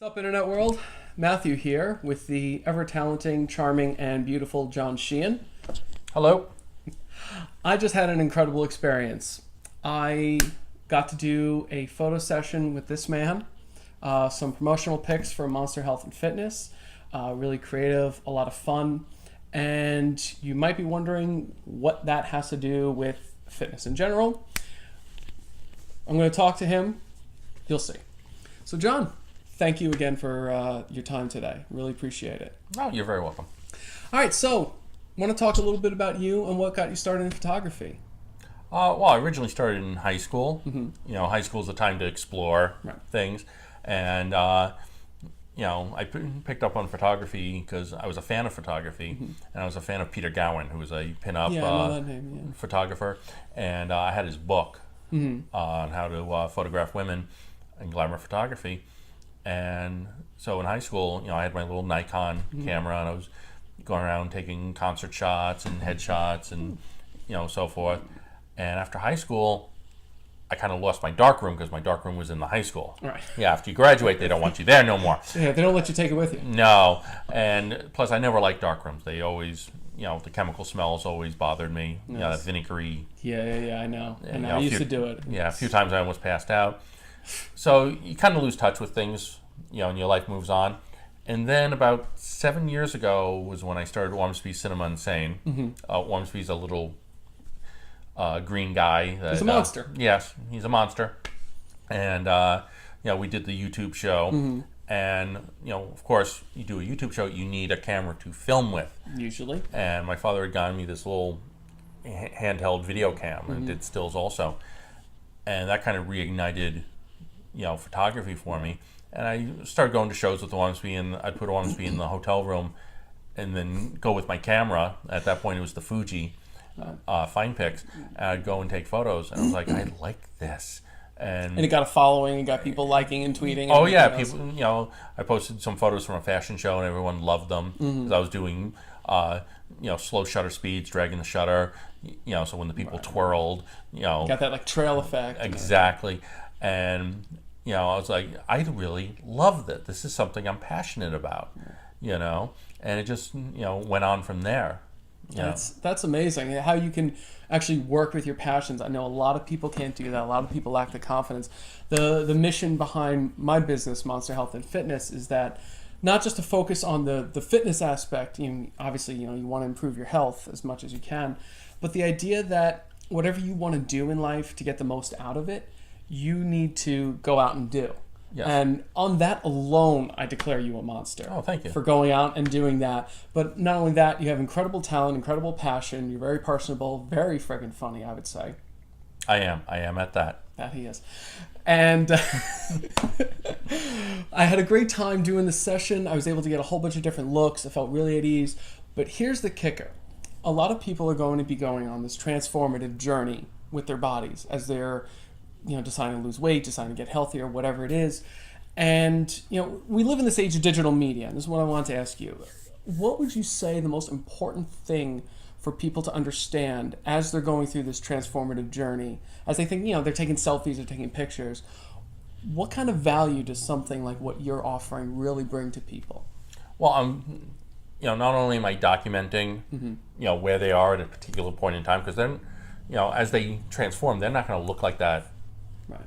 What's up, Internet world? Matthew here with the ever-talenting, charming, and beautiful John Sheehan. Hello. I just had an incredible experience. I got to do a photo session with this man, some promotional pics for Monster Health and Fitness, really creative, a lot of fun, and you might be wondering what that has to do with fitness in general. I'm going to talk to him. You'll see. So, John, thank you again for your time today. Really appreciate it. Oh, you're very welcome. All right, so I want to talk a little bit about you and what got you started in photography. Well, I originally started in high school. Mm-hmm. You know, high school is the time to explore things. And, I picked up on photography because I was a fan of photography. Mm-hmm. And I was a fan of Peter Gowan, who was a pinup I know that name, photographer. And I had his book on how to photograph women in glamour photography. And so in high school, I had my little Nikon camera, and I was going around taking concert shots and headshots and, so forth. And after high school, I kind of lost my darkroom because my darkroom was in the high school. Right. Yeah, after you graduate, they don't want you there no more. Yeah, they don't let you take it with you. No. And plus, I never liked darkrooms. They always, the chemical smells always bothered me. Yes. That vinegary. Yeah, I know. And I used to do it. Yeah, a few times I almost passed out. So you kind of lose touch with things, and your life moves on. And then about 7 years ago was when I started Ormsby Cinema Insane. Mm-hmm. Ormsby's a little green guy. He's a monster. Yes, he's a monster. And, we did the YouTube show. Mm-hmm. And, of course, you do a YouTube show, you need a camera to film with. Usually. And my father had gotten me this little handheld video cam, and did stills also. And that kind of reignited photography for me. And I started going to shows with Ormsby, and I'd put Ormsby in the hotel room and then go with my camera. At that point, it was the Fuji Fine Pics. And I'd go and take photos, and I was like, I like this. And it got a following, and got people liking and tweeting. Oh, yeah. People, I posted some photos from a fashion show, and everyone loved them. Because I was doing, slow shutter speeds, dragging the shutter, so when the people twirled, Got that, like, trail effect. Exactly. And I was like, I really love that. This is something I'm passionate about, and it just, went on from there. That's amazing. How you can actually work with your passions. I know a lot of people can't do that. A lot of people lack the confidence. The mission behind my business, Monster Health and Fitness, is that not just to focus on the fitness aspect. Obviously, you want to improve your health as much as you can, but the idea that whatever you want to do in life to get the most out of it, you need to go out and do. Yes. And on that alone, I declare you a monster. Oh, thank you. For going out and doing that. But not only that, you have incredible talent, incredible passion. You're very personable, very friggin' funny, I would say. I am at that. That he is. And I had a great time doing this session. I was able to get a whole bunch of different looks. I felt really at ease. But here's the kicker. A lot of people are going to be going on this transformative journey with their bodies as they're deciding to lose weight, deciding to get healthier, whatever it is. And, we live in this age of digital media, and this is what I want to ask you. What would you say the most important thing for people to understand as they're going through this transformative journey? As they think, they're taking selfies, they're taking pictures. What kind of value does something like what you're offering really bring to people? Well, not only am I documenting, where they are at a particular point in time, because then, as they transform, they're not going to look like that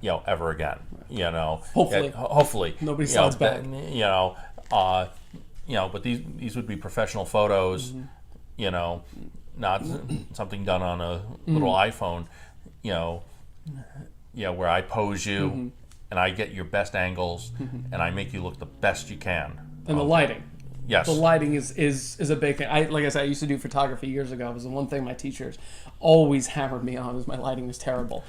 ever again. Hopefully. Nobody sounds bad. But these would be professional photos, not something done on a little iPhone, where I pose you and I get your best angles and I make you look the best you can. And the lighting. Yes. The lighting is a big thing. Like I said, I used to do photography years ago. It was the one thing my teachers always hammered me on, was my lighting was terrible.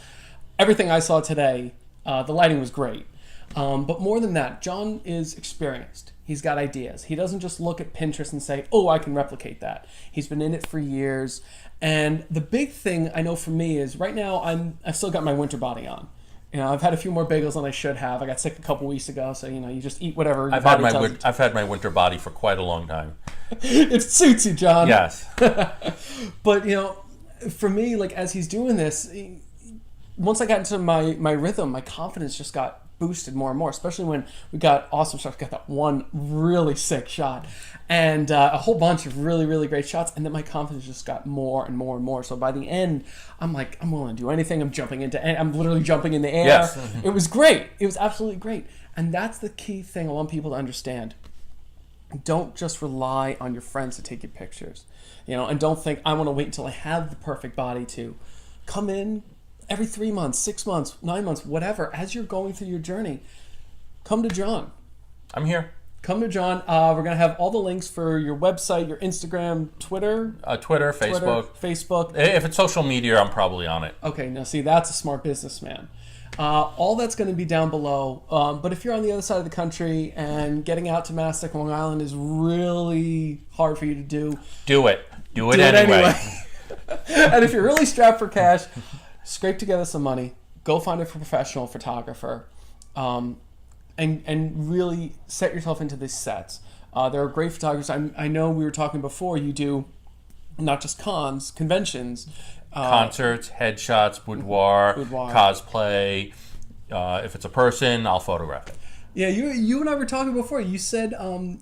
Everything I saw today, the lighting was great. But more than that, John is experienced. He's got ideas. He doesn't just look at Pinterest and say, oh, I can replicate that. He's been in it for years. And the big thing I know for me is right now I've still got my winter body on. I've had a few more bagels than I should have. I got sick a couple weeks ago, so you just eat whatever your body tells you. I've had my winter body for quite a long time. It suits you, John. Yes. But for me, like as he's doing this, once I got into my rhythm, my confidence just got boosted more and more, especially when we got awesome shots. We got that one really sick shot and a whole bunch of really, really great shots. And then my confidence just got more and more and more. So by the end, I'm like, I'm willing to do anything. I'm literally jumping in the air. Yes. It was great. It was absolutely great. And that's the key thing I want people to understand. Don't just rely on your friends to take your pictures, and don't think I want to wait until I have the perfect body to come in every 3 months, 6 months, 9 months, whatever. As you're going through your journey, come to John. I'm here. Come to John. We're going to have all the links for your website, your Instagram, Twitter, Facebook. If it's social media, I'm probably on it. Okay, now see, that's a smart businessman. All that's going to be down below. But if you're on the other side of the country and getting out to Massac, Long Island is really hard for you to do, do it. Do it anyway. And if you're really strapped for cash, scrape together some money, go find a professional photographer, and really set yourself into these sets. There are great photographers. I know we were talking before, you do not just conventions, concerts, headshots, boudoir, cosplay. If it's a person, I'll photograph it. Yeah, you and I were talking before. You said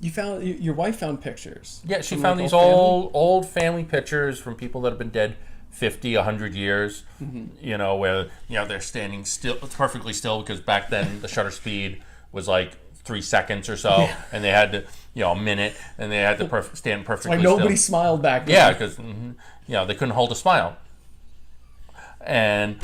your wife found pictures. Yeah, she found these old family pictures from people that have been dead 50, 100 years. Mm-hmm. Where they're standing still, perfectly still, because back then the shutter speed was like 3 seconds or so, and they had to, a minute, and they had to stand perfectly still. Like nobody smiled back then. Yeah, because they couldn't hold a smile. And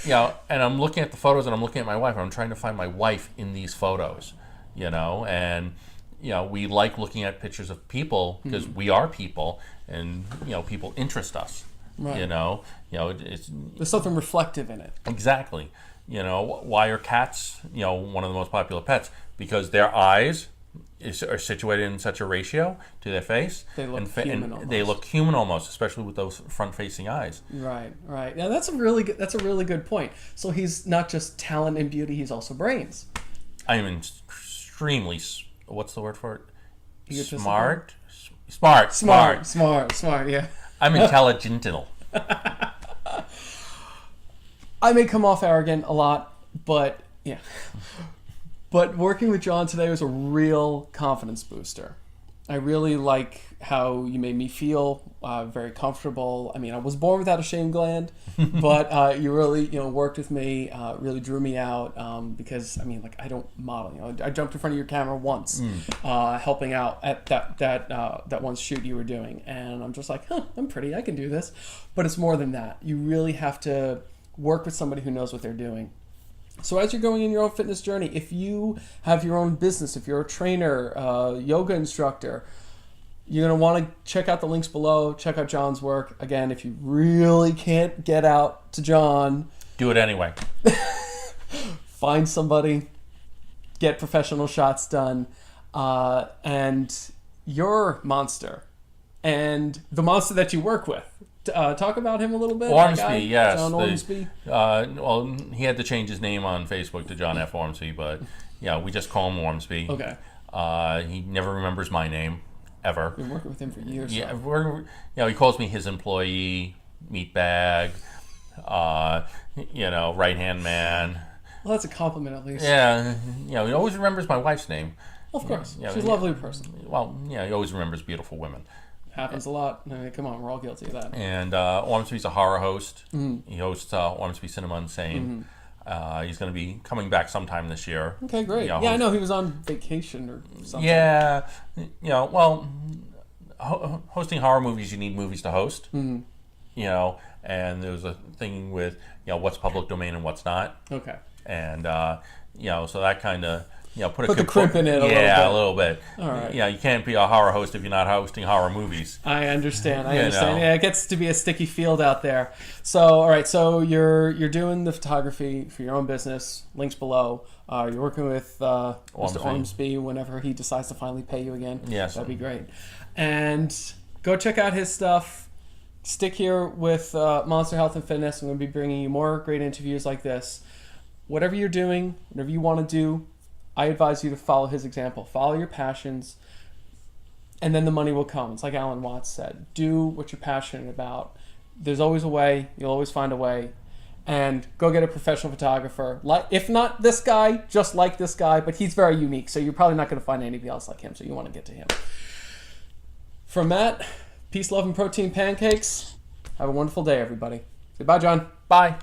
and I'm looking at the photos, and I'm looking at my wife, and I'm trying to find my wife in these photos, and we like looking at pictures of people because we are people, and people interest us. Right. There's something reflective in it. Exactly. Why are cats one of the most popular pets? Because their eyes are situated in such a ratio to their face. They look human almost. They look human almost, especially with those front-facing eyes. Right. Now that's a really good point. So he's not just talent and beauty; he's also brains. I am extremely. What's the word for it? Smart. Yeah. I'm intelligental. I may come off arrogant a lot, but yeah. But working with John today was a real confidence booster. I really like how you made me feel very comfortable. I mean, I was born without a shame gland, but you really, worked with me, really drew me out because, I don't model. I jumped in front of your camera once, helping out at that one shoot you were doing, and I'm just like, I'm pretty. I can do this. But it's more than that. You really have to work with somebody who knows what they're doing. So as you're going in your own fitness journey, if you have your own business, if you're a trainer, yoga instructor, you're going to want to check out the links below, check out John's work. Again, if you really can't get out to John, do it anyway. Find somebody, get professional shots done, and your monster and the monster that you work with. Talk about him a little bit. Ormsby, yes. John Ormsby. Well, he had to change his name on Facebook to John F. Ormsby, but we just call him Ormsby. Okay. He never remembers my name, ever. Been working with him for years. Yeah, he calls me his employee, meatbag, right-hand man. Well, that's a compliment at least. Yeah, he always remembers my wife's name. Of course. She's a lovely person. Well, he always remembers beautiful women. Happens a lot. Come on, we're all guilty of that. And Ormsby's a horror host. Mm-hmm. He hosts Ormsby Cinema Insane. Mm-hmm. He's going to be coming back sometime this year. Okay, great. I know he was on vacation or something. Yeah, hosting horror movies, you need movies to host. Mm-hmm. And there's a thing with what's public domain and what's not. Okay. And so that kind of. Put the crimp in it a little bit. All right. You can't be a horror host if you're not hosting horror movies. I understand. Yeah, it gets to be a sticky field out there. So, all right. So you're doing the photography for your own business. Links below. You're working with Mr. Ormsby whenever he decides to finally pay you again. Yes. That'd be great. And go check out his stuff. Stick here with Monster Health and Fitness. I'm going to be bringing you more great interviews like this. Whatever you're doing, whatever you want to do, I advise you to follow his example. Follow your passions, and then the money will come. It's like Alan Watts said. Do what you're passionate about. There's always a way. You'll always find a way. and go get a professional photographer. If not this guy, just like this guy, but he's very unique, so you're probably not going to find anybody else like him, so you want to get to him. From Matt, peace, love, and protein pancakes. Have a wonderful day, everybody. Say bye, John. Bye.